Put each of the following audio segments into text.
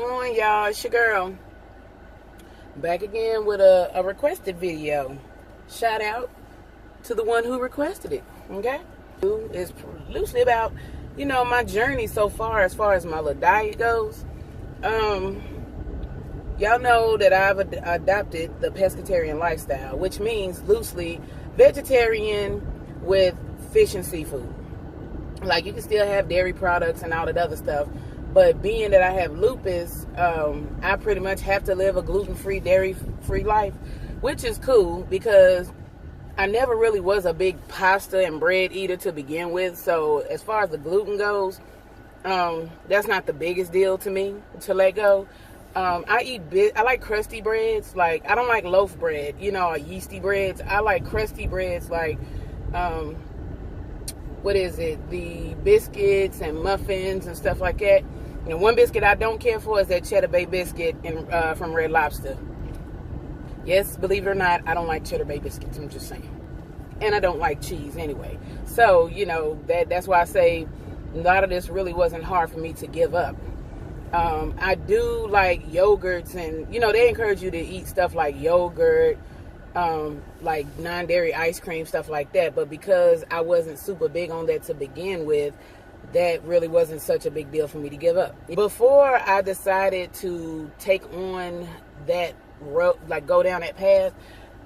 on, y'all? It's your girl. Back again with a requested video. Shout out to the one who requested it, okay? It's loosely about, my journey so far as my little diet goes. Y'all know that I've adopted the pescatarian lifestyle, which means loosely vegetarian with fish and seafood. Like, you can still have dairy products and all that other stuff, but being that I have lupus, I pretty much have to live a gluten-free, dairy-free life, which is cool because I never really was a big pasta and bread eater to begin with. So as far as the gluten goes, that's not the biggest deal to me to let go. I like crusty breads. Like, I don't like loaf bread, or yeasty breads. I like crusty breads, like, what is it? The biscuits and muffins and stuff like that. One biscuit I don't care for is that Cheddar Bay biscuit from Red Lobster. Yes, believe it or not, I don't like Cheddar Bay biscuits. I'm just saying. And I don't like cheese anyway. So, that's why I say a lot of this really wasn't hard for me to give up. I do like yogurts, and, they encourage you to eat stuff like yogurt, like non-dairy ice cream, stuff like that. But because I wasn't super big on that to begin with, that really wasn't such a big deal for me to give up. Before I decided to take on that road, like go down that path,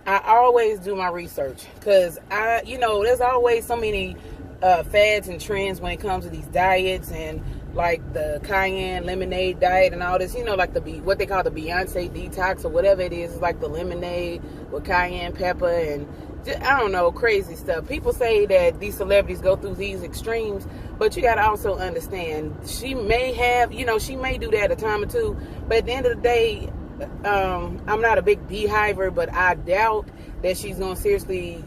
I always do my research, because there's always so many fads and trends when it comes to these diets, and like the cayenne lemonade diet and all this, like what they call the Beyonce detox or whatever it is. It's like the lemonade with cayenne pepper and I don't know, crazy stuff. People say that these celebrities go through these extremes, but you got to also understand, she may have, she may do that a time or two, but at the end of the day, I'm not a big beehiver, but I doubt that she's going to seriously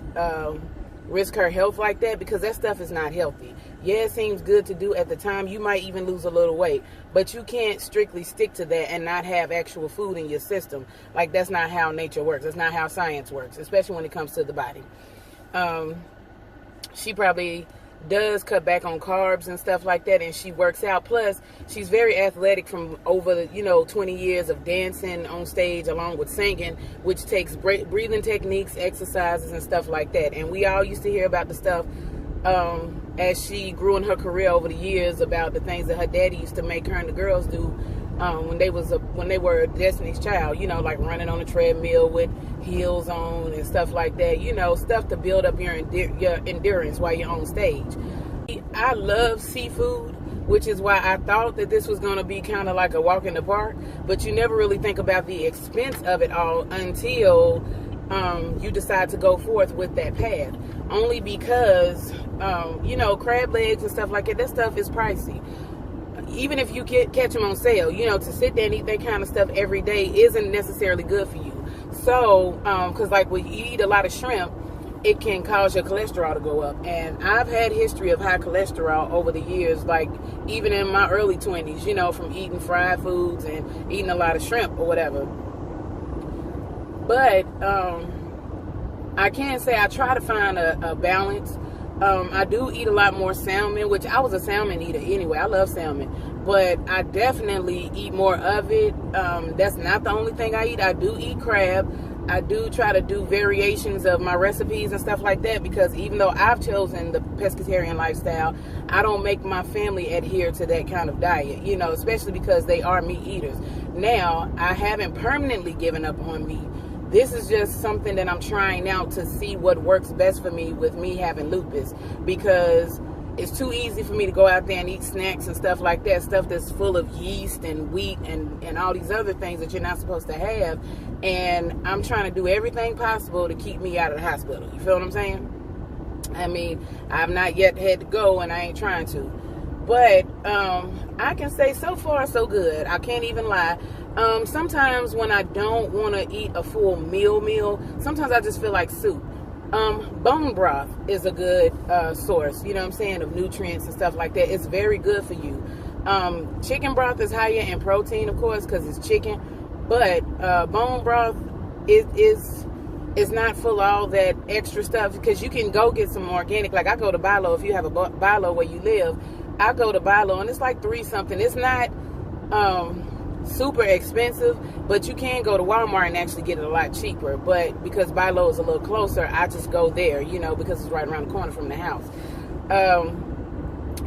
risk her health like that, because that stuff is not healthy. Yeah, it seems good to do at the time. You might even lose a little weight, but you can't strictly stick to that and not have actual food in your system. Like, that's not how nature works. That's not how science works, especially when it comes to the body. She probably does cut back on carbs and stuff like that, and she works out. Plus, she's very athletic from over 20 years of dancing on stage along with singing, which takes breathing techniques, exercises, and stuff like that. And we all used to hear about the stuff as she grew in her career over the years about the things that her daddy used to make her and the girls do when they were Destiny's Child, like running on a treadmill with heels on and stuff like that, stuff to build up your endurance while you're on stage. I love seafood, which is why I thought that this was going to be kind of like a walk in the park, but you never really think about the expense of it all until you decide to go forth with that path. Only because, crab legs and stuff like that stuff is pricey. Even if you catch them on sale, to sit there and eat that kind of stuff every day isn't necessarily good for you. So, because like when you eat a lot of shrimp, it can cause your cholesterol to go up. And I've had history of high cholesterol over the years, like even in my early 20s, from eating fried foods and eating a lot of shrimp or whatever. But I can say I try to find a balance. I do eat a lot more salmon, which I was a salmon eater anyway. I love salmon, but I definitely eat more of it. That's not the only thing I eat. I do eat crab. I do try to do variations of my recipes and stuff like that, because even though I've chosen the pescatarian lifestyle, I don't make my family adhere to that kind of diet, especially because they are meat eaters. Now, I haven't permanently given up on meat. This is just something that I'm trying out to see what works best for me with me having lupus, because it's too easy for me to go out there and eat snacks and stuff like that, stuff that's full of yeast and wheat and all these other things that you're not supposed to have. And I'm trying to do everything possible to keep me out of the hospital. You feel what I'm saying? I mean, I've not yet had to go, and I ain't trying to. But I can say so far so good. I can't even lie. Sometimes when I don't want to eat a full meal, sometimes I just feel like soup. Bone broth is a good source, of nutrients and stuff like that. It's very good for you. Chicken broth is higher in protein, of course, because it's chicken. But bone broth is not full of all that extra stuff, because you can go get some organic. Like, I go to Bilo. If you have a Bilo where you live, I go to Bilo, and it's like $3 something. It's not super expensive, but you can go to Walmart and actually get it a lot cheaper. But because Bi-Lo is a little closer, I just go there, you know, because it's right around the corner from the house.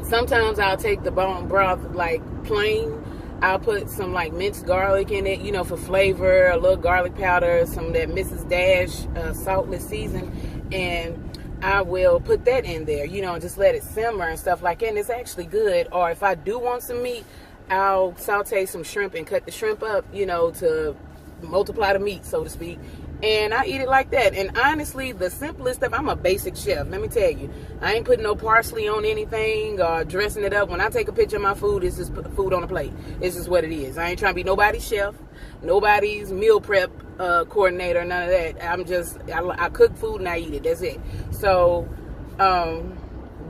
Sometimes I'll take the bone broth like plain. I'll put some like minced garlic in it, you know, for flavor, a little garlic powder, some of that Mrs. Dash saltless season, and I will put that in there, you know, and just let it simmer and stuff like that, and it's actually good. Or if I do want some meat, I'll saute some shrimp and cut the shrimp up, you know, to multiply the meat, so to speak. And I eat it like that. And honestly, the simplest stuff, I'm a basic chef, let me tell you. I ain't putting no parsley on anything or dressing it up. When I take a picture of my food, it's just food on a plate. It's just what it is. I ain't trying to be nobody's chef, nobody's meal prep coordinator, none of that. I cook food and I eat it. That's it. So,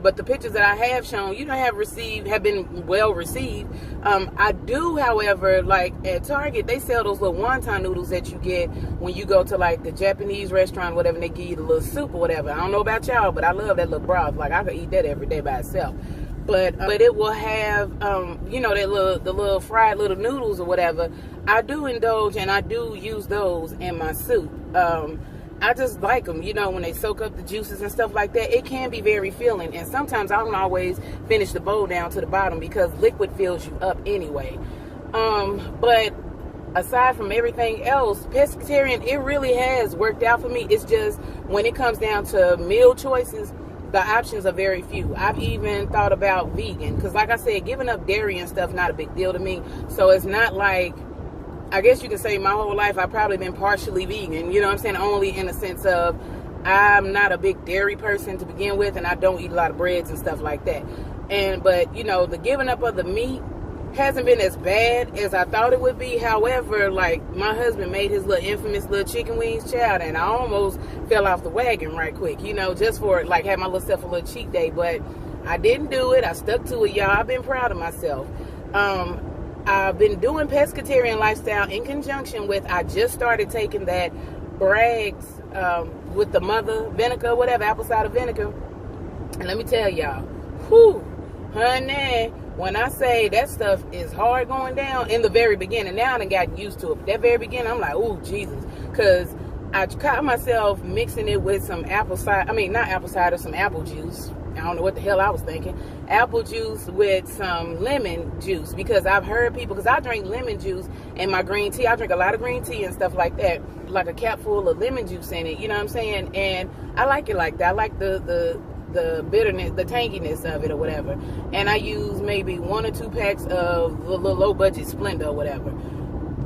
but the pictures that I have shown, you know, have been well received. I do, however, like at Target, they sell those little wonton noodles that you get when you go to like the Japanese restaurant, whatever, and they give you the little soup or whatever. I don't know about y'all, but I love that little broth. Like I could eat that every day by itself. But it will have, you know, the little fried little noodles or whatever. I do indulge and I do use those in my soup. I just like them, you know, when they soak up the juices and stuff like that. It can be very filling, and sometimes I don't always finish the bowl down to the bottom because liquid fills you up anyway. But aside from everything else, Pescatarian, it really has worked out for me. It's just when it comes down to meal choices, the options are very few. I've even thought about vegan because, like I said, giving up dairy and stuff not a big deal to me. So it's not like, I guess you could say my whole life I've probably been partially vegan, you know what I'm saying? Only in the sense of I'm not a big dairy person to begin with, and I don't eat a lot of breads and stuff like that. But, you know, the giving up of the meat hasn't been as bad as I thought it would be. However, like my husband made his little infamous little chicken wings, child, and I almost fell off the wagon right quick, you know, just for like had my little self a little cheat day. But I didn't do it. I stuck to it, y'all. I've been proud of myself. I've been doing pescatarian lifestyle in conjunction with, I just started taking that Bragg's with the mother vinegar, whatever, apple cider vinegar. And let me tell y'all, whew, honey, when I say that stuff is hard going down in the very beginning, now I done gotten used to it. But that very beginning, I'm like, ooh, Jesus. Because I caught myself mixing it with some apple cider, not apple cider, some apple juice. I don't know what the hell I was thinking. Apple juice with some lemon juice, because I've heard people, because I drink lemon juice in my green tea. I drink a lot of green tea and stuff like that, like a cap full of lemon juice in it, you know what I'm saying? And I like it like that. I like the bitterness, the tanginess of it or whatever. And I use maybe 1 or 2 packs of the low budget Splenda or whatever.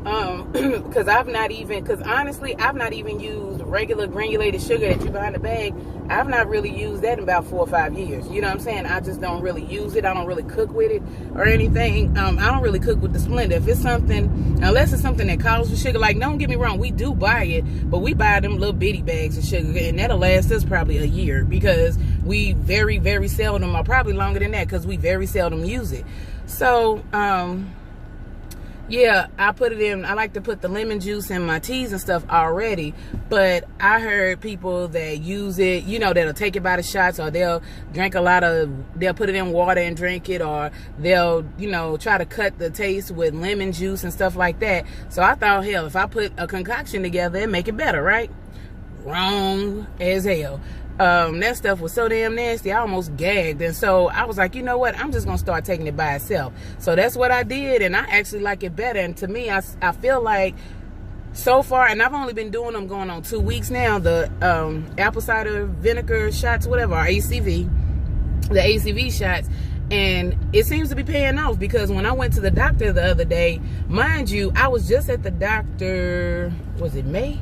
Because honestly, I've not even used regular granulated sugar that you buy in the bag. I've not really used that in about 4 or 5 years. You know what I'm saying? I just don't really use it. I don't really cook with it or anything. I don't really cook with the Splenda. If it's something, unless it's something that calls for sugar, like, don't get me wrong, we do buy it, but we buy them little bitty bags of sugar, and that'll last us probably a year, because we very, very seldom, or probably longer than that, because we very seldom use it. So, yeah, I put it in. I like to put the lemon juice in my teas and stuff already, but I heard people that use it, you know, that'll take it by the shots, or they'll drink they'll put it in water and drink it, or they'll, you know, try to cut the taste with lemon juice and stuff like that. So I thought, hell, if I put a concoction together, it'd make it better, right? Wrong as hell. That stuff was so damn nasty, I almost gagged. And so I was like, you know what, I'm just gonna start taking it by itself. So that's what I did, and I actually like it better. And to me, I feel like so far, and I've only been doing them going on 2 weeks now, the apple cider vinegar shots, whatever, or ACV, the ACV shots, and it seems to be paying off, because when I went to the doctor the other day, mind you, I was just at the doctor, was it May?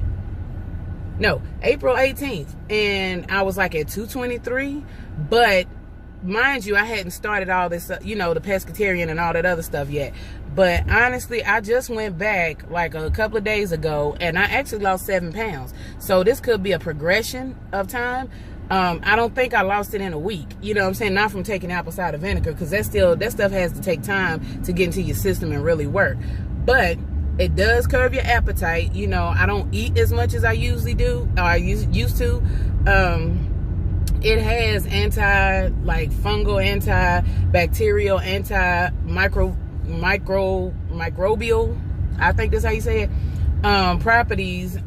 No, April 18th, and I was like at 223, but mind you, I hadn't started all this, you know, the pescatarian and all that other stuff yet. But honestly, I just went back like a couple of days ago, and I actually lost 7 pounds. So this could be a progression of time. I don't think I lost it in a week, you know what I'm saying? Not from taking apple cider vinegar, because that stuff has to take time to get into your system and really work. But it does curb your appetite. You know, I don't eat as much as I usually do, or I used to. It has fungal, antibacterial, microbial I think that's how you say it, properties,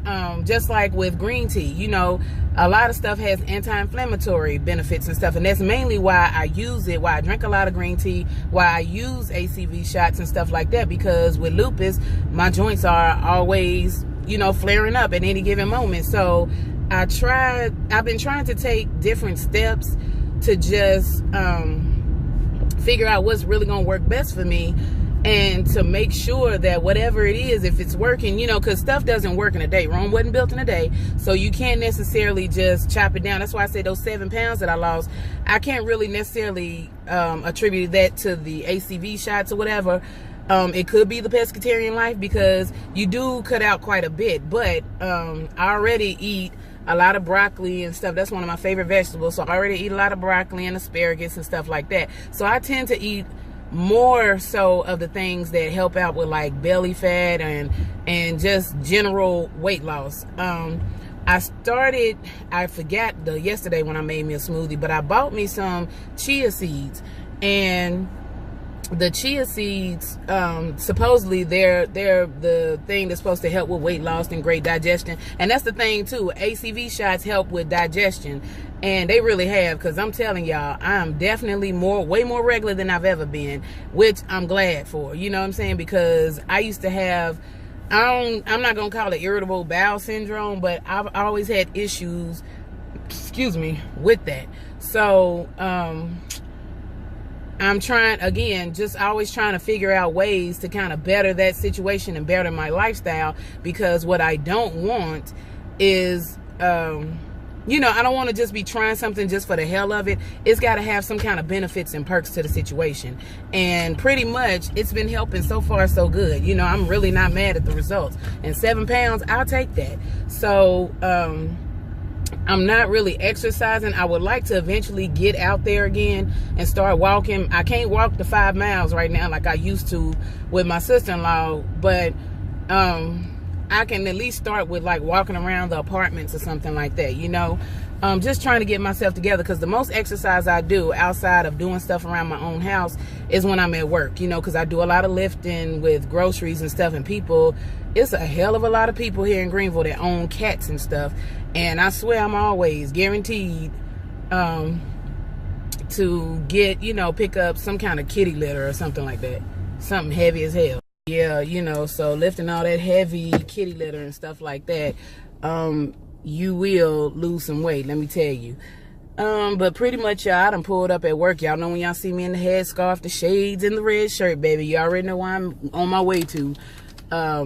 just like with green tea. You know, a lot of stuff has anti-inflammatory benefits and stuff, and that's mainly why I use it, why I drink a lot of green tea, why I use ACV shots and stuff like that, because with lupus, my joints are always, you know, flaring up at any given moment. So I've been trying to take different steps to just figure out what's really gonna work best for me, and to make sure that whatever it is, if it's working, you know, because stuff doesn't work in a day. Rome wasn't built in a day, so you can't necessarily just chop it down. That's why I say those 7 pounds that I lost, I can't really necessarily attribute that to the ACV shots or whatever. It could be the pescatarian life, because you do cut out quite a bit, but I already eat a lot of broccoli and stuff. That's one of my favorite vegetables, so I already eat a lot of broccoli and asparagus and stuff like that. So I tend to eat more so of the things that help out with like belly fat and just general weight loss. I forgot yesterday when I made me a smoothie, but I bought me some chia seeds, and the chia seeds, supposedly they're the thing that's supposed to help with weight loss and great digestion. And that's the thing too, ACV shots help with digestion, and they really have, because I'm telling y'all, I'm definitely way more regular than I've ever been, which I'm glad for, you know what I'm saying? Because I used to have, I'm not gonna call it irritable bowel syndrome, but I've always had issues, excuse me, with that. So I'm trying, again, just always trying to figure out ways to kind of better that situation and better my lifestyle, because what I don't want is, you know, I don't want to just be trying something just for the hell of it. It's got to have some kind of benefits and perks to the situation. And pretty much it's been helping so far, so good. You know, I'm really not mad at the results. And 7 pounds, I'll take that. So, I'm not really exercising. I would like to eventually get out there again and start walking. I can't walk the 5 miles right now like I used to with my sister-in-law, but I can at least start with like walking around the apartments or something like that, you know. Just trying to get myself together, because the most exercise I do outside of doing stuff around my own house is when I'm at work, you know, because I do a lot of lifting with groceries and stuff, and people, it's a hell of a lot of people here in Greenville that own cats and stuff, and I swear I'm always guaranteed to get, you know, pick up some kind of kitty litter or something like that, something heavy as hell. Yeah, you know, so lifting all that heavy kitty litter and stuff like that, you will lose some weight, let me tell you. But pretty much, y'all, I done pulled up at work. Y'all know when y'all see me in the headscarf, the shades, and the red shirt, baby. You already know where I'm on my way to.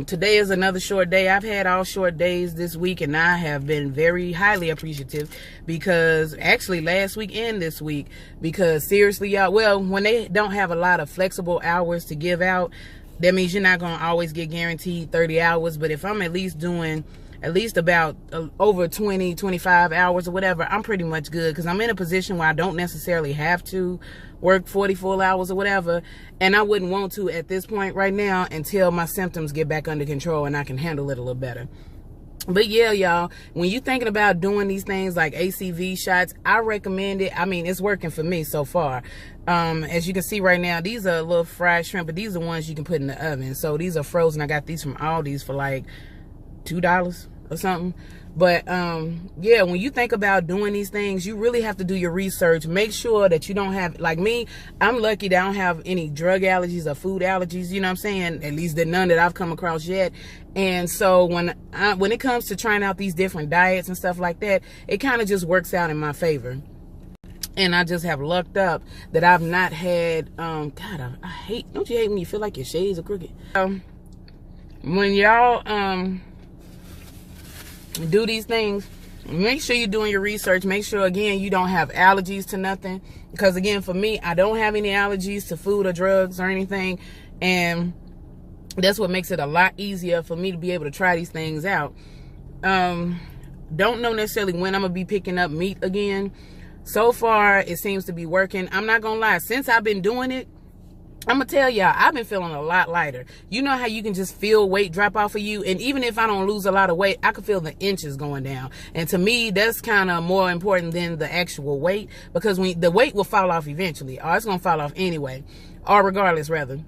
Today is another short day. I've had all short days this week, and I have been very highly appreciative, because actually last week and this week, because seriously, y'all, well, when they don't have a lot of flexible hours to give out, that means you're not going to always get guaranteed 30 hours. But if I'm at least doing at least about over 20, 25 hours or whatever, I'm pretty much good, because I'm in a position where I don't necessarily have to work 40 full hours or whatever, and I wouldn't want to at this point right now until my symptoms get back under control and I can handle it a little better. But yeah, y'all, when you're thinking about doing these things like ACV shots, I recommend it. I mean, it's working for me so far. As you can see right now, these are little fried shrimp, but these are ones you can put in the oven. So these are frozen. I got these from Aldi's for like $2 or something. But yeah, when you think about doing these things, you really have to do your research. Make sure that you don't have, like me, I'm lucky that I don't have any drug allergies or food allergies, you know what I'm saying? At least none that I've come across yet. And so when it comes to trying out these different diets and stuff like that, it kind of just works out in my favor. And I just have lucked up that I've not had, God, I hate, don't you hate when you feel like your shades are crooked? When y'all do these things, make sure you're doing your research. Make sure, again, you don't have allergies to nothing. Because, again, for me, I don't have any allergies to food or drugs or anything. And that's what makes it a lot easier for me to be able to try these things out. Don't know necessarily when I'm going to be picking up meat again. So far, it seems to be working. I'm not going to lie. Since I've been doing it, I'm going to tell y'all, I've been feeling a lot lighter. You know how you can just feel weight drop off of you? And even if I don't lose a lot of weight, I can feel the inches going down. And to me, that's kind of more important than the actual weight. Because the weight will fall off eventually. Or it's going to fall off anyway. Or regardless, rather.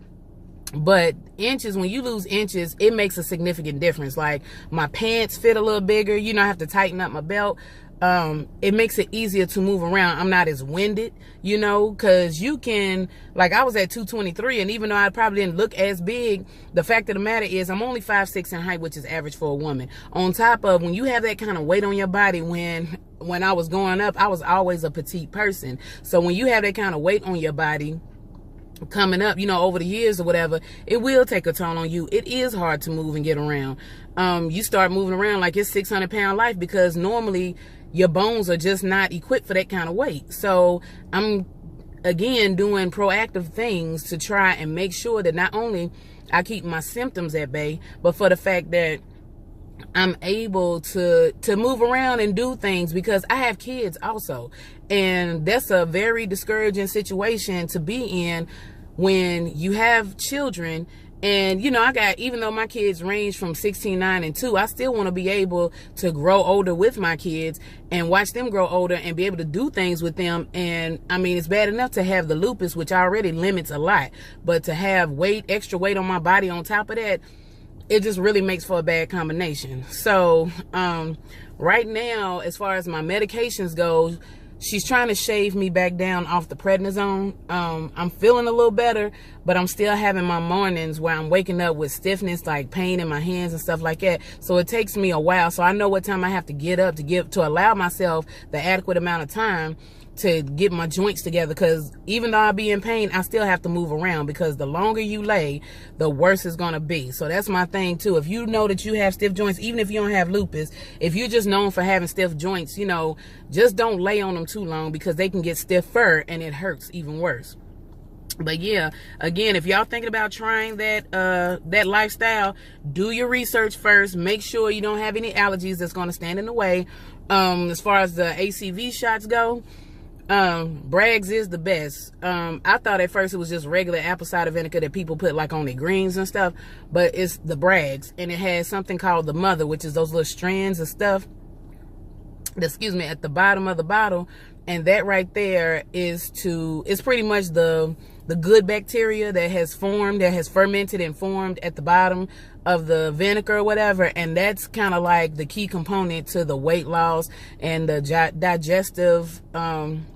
But inches, when you lose inches, it makes a significant difference. Like my pants fit a little bigger. You know, I have to tighten up my belt. It makes it easier to move around. I'm not as winded, you know, because you can, like I was at 223, and even though I probably didn't look as big, the fact of the matter is I'm only 5'6" in height, which is average for a woman. On top of, when you have that kind of weight on your body, when I was growing up, I was always a petite person. So when you have that kind of weight on your body, coming up, you know, over the years or whatever, it will take a toll on you. It is hard to move and get around. You start moving around like it's 600-pound life, because normally your bones are just not equipped for that kind of weight. So I'm, again, doing proactive things to try and make sure that not only I keep my symptoms at bay, but for the fact that I'm able to move around and do things, because I have kids also. And that's a very discouraging situation to be in when you have children. And, you know, even though my kids range from 16, 9, and 2, I still want to be able to grow older with my kids and watch them grow older and be able to do things with them. And, I mean, it's bad enough to have the lupus, which already limits a lot. But to have extra weight on my body on top of that, it just really makes for a bad combination. So, right now, as far as my medications go, she's trying to shave me back down off the prednisone. I'm feeling a little better, but I'm still having my mornings where I'm waking up with stiffness, like pain in my hands and stuff like that. So it takes me a while. So I know what time I have to get up to allow myself the adequate amount of time to get my joints together, because even though I be in pain, I still have to move around, because the longer you lay, the worse it's gonna be. So that's my thing too. If you know that you have stiff joints, even if you don't have lupus, if you're just known for having stiff joints, you know, just don't lay on them too long, because they can get stiffer and it hurts even worse. But yeah, again, if y'all thinking about trying that lifestyle, do your research first. Make sure you don't have any allergies that's going to stand in the way. As far as the ACV shots go, Bragg's is the best. I thought at first it was just regular apple cider vinegar that people put like on their greens and stuff, but it's the Bragg's, and it has something called the mother, which is those little strands of stuff, at the bottom of the bottle. And that right there it's pretty much the good bacteria that has fermented and formed at the bottom of the vinegar or whatever. And that's kind of like the key component to the weight loss and the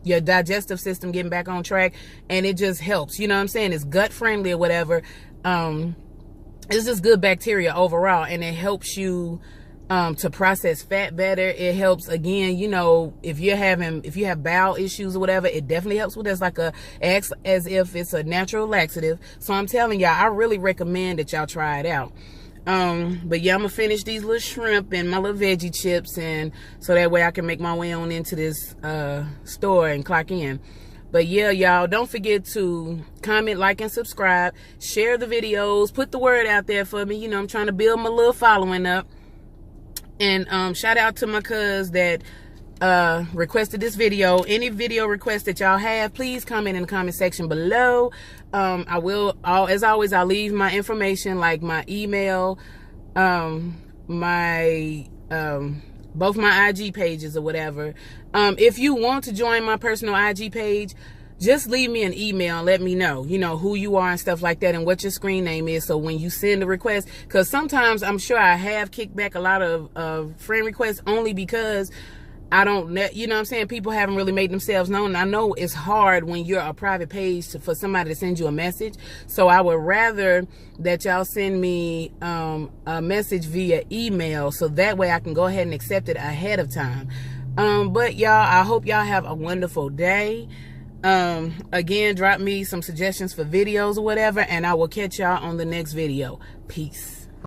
your digestive system getting back on track. And it just helps, you know what I'm saying? It's gut friendly or whatever. It's just good bacteria overall, and it helps you to process fat better. It helps, again, you know, if you have bowel issues or whatever, it definitely helps with this, as if it's a natural laxative. So I'm telling y'all, I really recommend that y'all try it out. But yeah, I'm gonna finish these little shrimp and my little veggie chips, and so that way I can make my way on into this store and clock in. But yeah, y'all, don't forget to comment, like, and subscribe. Share the videos. Put the word out there for me. You know, I'm trying to build my little following up. And shout out to my cuz that requested this video. Any video requests that y'all have, please comment in the comment section below. I will, as always, I'll leave my information, like my email, both my IG pages or whatever. If you want to join my personal IG page, just leave me an email and let me know, you know, who you are and stuff like that, and what your screen name is. So when you send a request, because sometimes I'm sure I have kicked back a lot of friend requests only because I don't, you know what I'm saying, people haven't really made themselves known. And I know it's hard when you're a private page for somebody to send you a message. So I would rather that y'all send me a message via email, so that way I can go ahead and accept it ahead of time. But y'all, I hope y'all have a wonderful day. Again, drop me some suggestions for videos or whatever, and I will catch y'all on the next video. Peace.